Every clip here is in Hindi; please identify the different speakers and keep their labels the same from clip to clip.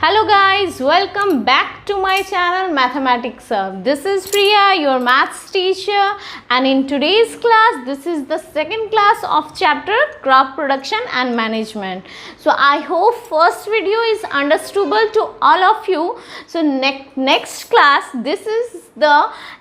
Speaker 1: Hello guys, welcome back to my channel Mathematics Hub. This is Priya, your maths teacher, and in today's class, this is the second class of chapter crop production and management. So I hope first video is understandable to all of you. So next class, this is the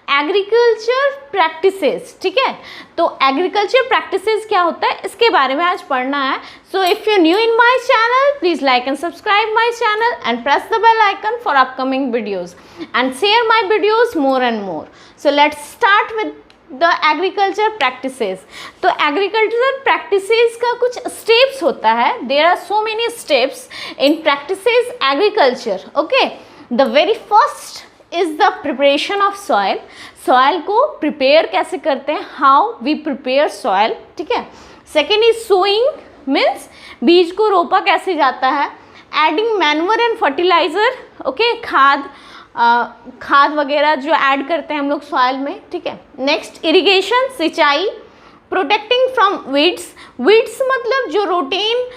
Speaker 1: agriculture practices. ठीक है, तो एग्रीकल्चर प्रैक्टिसेस क्या होता है इसके बारे में आज पढ़ना है. So if you new in my channel, please like and subscribe my channel and press the bell icon for upcoming videos and share my videos more and more. So let's start with the agriculture practices. तो एग्रीकल्चर प्रैक्टिसेस का कुछ स्टेप्स होता है. There are so many steps in practices agriculture. Okay, the very first is the preparation of soil. Soil को प्रिपेयर कैसे करते हैं, हाउ वी प्रिपेयर सॉइल. ठीक है. सेकेंड इज सोइंग, मीन्स बीज को रोपा कैसे जाता है. Adding manure and fertiliser. Okay, खाद वगैरह जो ऐड करते हैं हम लोग सॉइल में. ठीक है. नेक्स्ट इरिगेशन, सिंचाई. Protecting from weeds. वीड्स मतलब जो रोटेन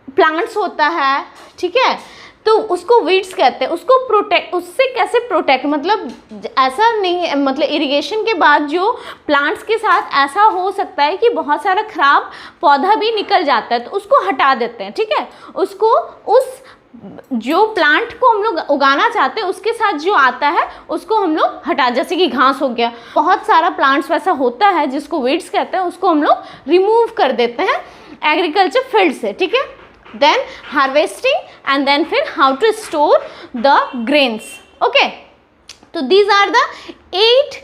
Speaker 1: प्लांट्स होता है. ठीक है, तो उसको वीड्स कहते हैं. उसको प्रोटेक्ट, उससे कैसे प्रोटेक्ट, मतलब ऐसा नहीं, मतलब इरिगेशन के बाद जो प्लांट्स के साथ ऐसा हो सकता है कि बहुत सारा खराब पौधा भी निकल जाता है, तो उसको हटा देते हैं. ठीक है, उसको उस जो प्लांट को हम लोग उगाना चाहते हैं उसके साथ जो आता है उसको हम लोग हटा, जैसे कि घास हो गया, बहुत सारा प्लांट्स वैसा होता है जिसको वीड्स कहते हैं, उसको हम लोग रिमूव कर देते हैं एग्रीकल्चर फील्ड से. ठीक है. Then harvesting and then फिर how to store the grains. Okay, तो these are the 8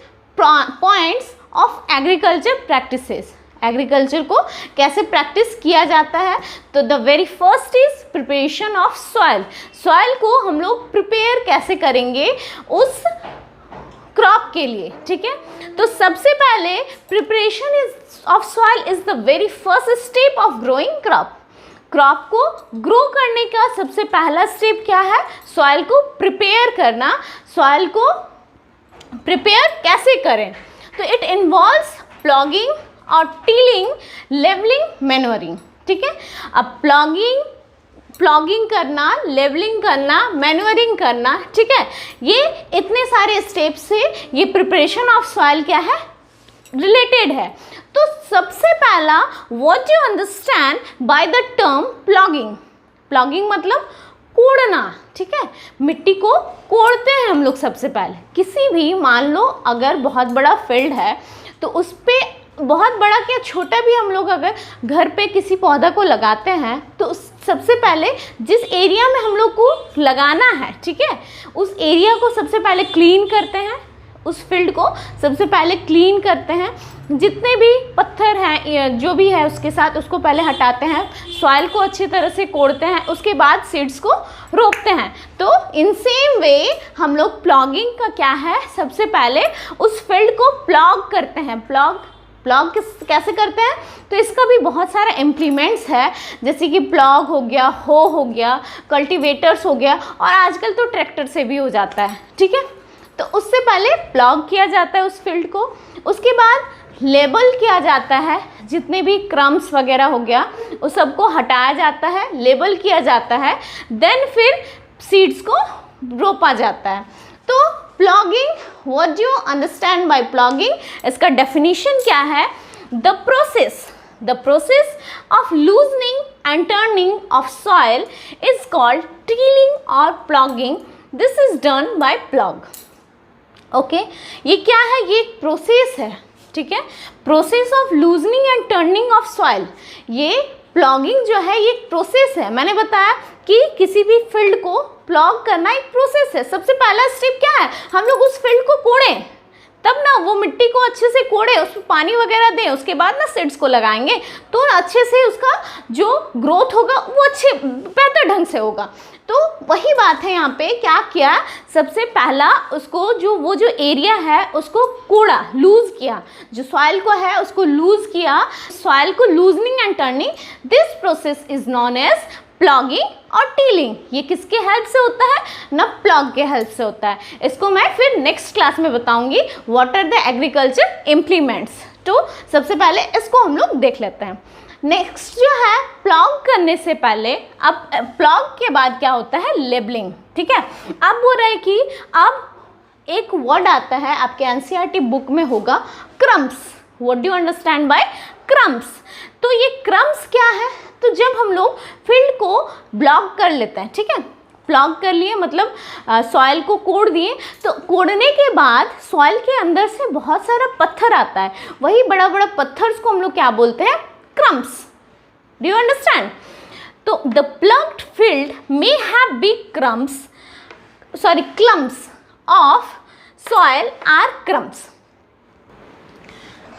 Speaker 1: points of agriculture practices. Agriculture को कैसे प्रैक्टिस किया जाता है. तो the very first is preparation of soil. Soil को हम लोग प्रिपेयर कैसे करेंगे उस क्रॉप के लिए. ठीक है, तो सबसे पहले preparation is of soil is the very first step of growing crop. Crop को ग्रो करने का सबसे पहला स्टेप क्या है, सॉइल को प्रिपेयर करना. सॉइल को प्रिपेयर कैसे करें, तो इट इन्वॉल्व्स प्लॉगिंग और टिलिंग, लेवलिंग, मैन्योरिंग. ठीक है, अब प्लॉगिंग करना, लेवलिंग करना, मैन्योरिंग करना. ठीक है, ये इतने सारे स्टेप से ये प्रिपरेशन ऑफ सॉइल क्या है, रिलेटेड है. तो सबसे पहला what you understand by the term plogging. Plogging मतलब कोड़ना. ठीक है, मिट्टी को कोड़ते हैं हम लोग सबसे पहले. किसी भी, मान लो अगर बहुत बड़ा फील्ड है तो उस पर बहुत बड़ा क्या छोटा भी हम लोग अगर घर पे किसी पौधा को लगाते हैं तो सबसे पहले जिस एरिया में हम लोग को लगाना है, ठीक है, उस एरिया को सबसे पहले क्लीन करते हैं. उस फील्ड को सबसे पहले क्लीन करते हैं. जितने भी पत्थर हैं जो भी है उसके साथ उसको पहले हटाते हैं. सॉइल को अच्छी तरह से कोड़ते हैं, उसके बाद सीड्स को रोपते हैं. तो इन सेम वे हम लोग प्लॉगिंग का क्या है, सबसे पहले उस फील्ड को प्लॉग करते हैं. प्लॉग कैसे करते हैं, तो इसका भी बहुत सारा इम्प्लीमेंट्स है, जैसे कि प्लॉग हो गया, हो गया, कल्टीवेटर्स हो गया, और आजकल तो ट्रैक्टर से भी हो जाता है. ठीक है, तो उससे पहले प्लॉग किया जाता है उस फील्ड को. उसके बाद लेबल किया जाता है. जितने भी क्रम्स वगैरह हो गया उस सबको हटाया जाता है, लेबल किया जाता है. देन फिर सीड्स को रोपा जाता है. तो ploughing, what do you understand by ploughing, इसका डेफिनेशन क्या है, the process of loosening and turning of soil is called tilling और ploughing. This is done by plough. Okay, ये क्या है, ये एक प्रोसेस है. ठीक है, process of loosening and turning of soil. ये प्लॉगिंग जो है ये एक प्रोसेस है. मैंने बताया कि किसी भी फील्ड को प्लॉग करना एक प्रोसेस है. सबसे पहला स्टेप क्या है, हम लोग उस फील्ड को कोड़ें, तब ना वो मिट्टी को अच्छे से कोड़े, उसमें पानी वगैरह दें, उसके बाद ना सीड्स को लगाएंगे तो अच्छे से उसका जो ग्रोथ होगा वो अच्छे बेहतर ढंग से होगा. तो वही बात है, यहाँ पे क्या किया, सबसे पहला उसको वो जो एरिया है उसको कोड़ा, लूज किया, जो सॉइल को है उसको लूज किया. सॉइल को loosening and turning, this process is known as ploughing और टीलिंग. ये किसके हेल्प से होता है, ना प्लॉग के हेल्प से होता है. इसको मैं फिर नेक्स्ट क्लास में बताऊंगी what are the agriculture implements. तो सबसे पहले इसको हम लोग देख लेते हैं। नेक्स्ट जो है प्लॉग करने से पहले, अब प्लॉग के बाद क्या होता है, लेबलिंग। ठीक है, अब बोल रहा है कि अब एक वर्ड आता है आपके एनसीईआरटी बुक में होगा crumbs. What do you understand bye crumbs? तो ये क्रम्स क्या है? तो जब हम लोग फील्ड को ब्लॉक कर लेते हैं, ठीक है, प्लॉग कर लिए मतलब सॉइल को कोड़ दिए, तो कोड़ने के बाद सॉइल के अंदर से बहुत सारा पत्थर आता है, वही बड़ा बड़ा पत्थर को हम लोग क्या बोलते हैं, क्रम्स। Do you understand? तो the ploughed field may have big clumps of soil or crumbs.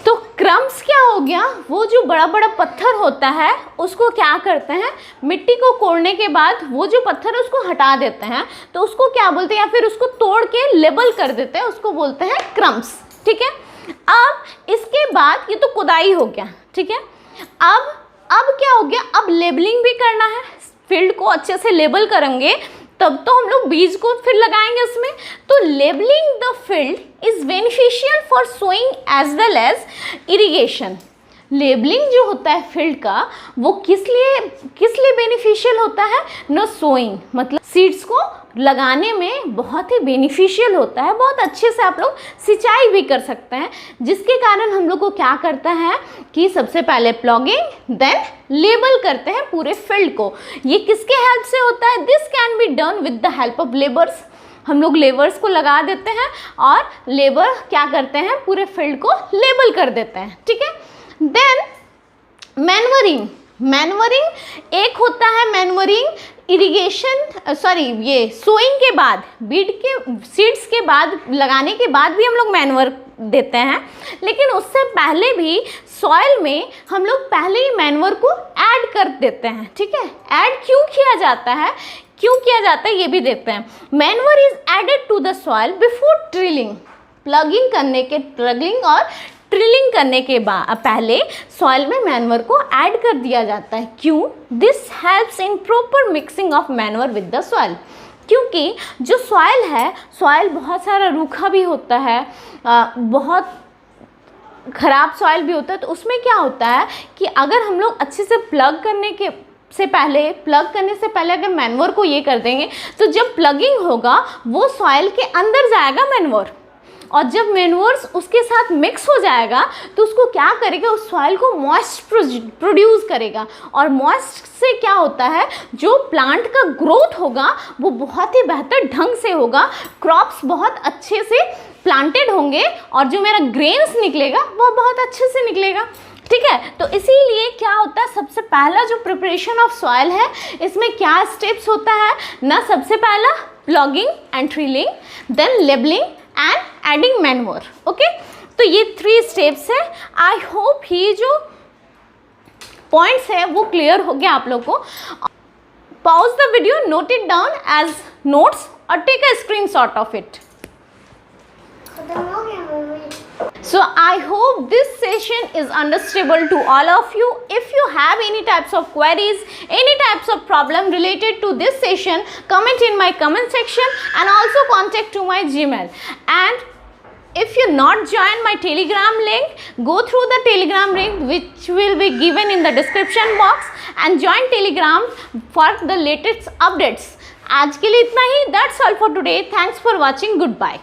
Speaker 1: तो क्रम्स क्या हो गया, वो जो बड़ा बड़ा पत्थर होता है उसको क्या करते हैं, मिट्टी को कोड़ने के बाद वो जो पत्थर है उसको हटा देते हैं, तो उसको क्या बोलते हैं, या फिर उसको तोड़ के लेबल कर देते हैं, उसको बोलते हैं क्रम्स। ठीक है, अब इसके बाद ये तो खुदाई हो गया। ठीक है, अब क्या हो गया, अब लेबलिंग भी करना है, फील्ड को अच्छे से लेबल करेंगे तब तो हम लोग बीज को फिर लगाएंगे उसमें। तो levelling the field is beneficial for sowing as well as irrigation. Levelling जो होता है फील्ड का वो किस लिए बेनिफिशियल होता है, नो सोइंग मतलब सीड्स को लगाने में बहुत ही बेनिफिशियल होता है, बहुत अच्छे से आप लोग सिंचाई भी कर सकते हैं, जिसके कारण हम लोग को क्या करता है कि सबसे पहले प्लॉगिंग देन लेबल करते हैं पूरे फील्ड को। ये किसके हेल्प से होता है, this can be done with the help of labours. हम लोग लेबर्स को लगा देते हैं और लेबर क्या करते हैं, पूरे फील्ड को लेबल कर देते हैं। ठीक है, देन मैनवरिंग एक होता है, मैनवरिंग इरिगेशन ये सोइंग के बाद, बीज के सीड्स के बाद लगाने के बाद भी हम लोग मैनवर देते हैं, लेकिन उससे पहले भी सॉइल में हम लोग पहले ही मैनवर को ऐड कर देते हैं। ठीक है, ऐड क्यों किया जाता है ये भी देखते हैं। Manure is added to the soil before tilling. Ploughing और ट्रिलिंग करने के पहले सॉइल में मैनवर को ऐड कर दिया जाता है। क्यों? This helps in proper mixing of manoeuvre with the soil. क्योंकि जो सॉइल है, सॉइल बहुत सारा रूखा भी होता है, बहुत ख़राब सॉइल भी होता है, तो उसमें क्या होता है कि अगर हम लोग अच्छे से प्लग करने से पहले अगर मैनवर को ये कर देंगे, तो जब प्लगिंग होगा वो सॉइल के अंदर जाएगा मैनवर, और जब मैन्योर्स उसके साथ मिक्स हो जाएगा तो उसको क्या करेगा, उस सॉइल को मॉइस्ट प्रोड्यूस करेगा, और मॉइस्ट से क्या होता है, जो प्लांट का ग्रोथ होगा वो बहुत ही बेहतर ढंग से होगा, क्रॉप्स बहुत अच्छे से प्लांटेड होंगे, और जो मेरा ग्रेन्स निकलेगा वो बहुत अच्छे से निकलेगा। ठीक है, तो इसीलिए क्या होता है, सबसे पहला जो प्रिपरेशन ऑफ सॉइल है इसमें क्या स्टेप्स होता है ना, सबसे पहला ploughing and tilling, then levelling and adding manure. Okay, तो ये 3 स्टेप्स है। आई होप ये जो पॉइंट्स है वो क्लियर हो गया आप लोग को। Pause the video, note it down as notes और take a screenshot of it. So I hope this session is understandable to all of you. If you have any types of queries, any types of problem related to this session, comment in my comment section and also contact to my Gmail. And if you not join my Telegram link, go through the Telegram link which will be given in the description box and join Telegram for the latest updates. आज के लिए इतना ही. That's all for today. Thanks for watching. Goodbye.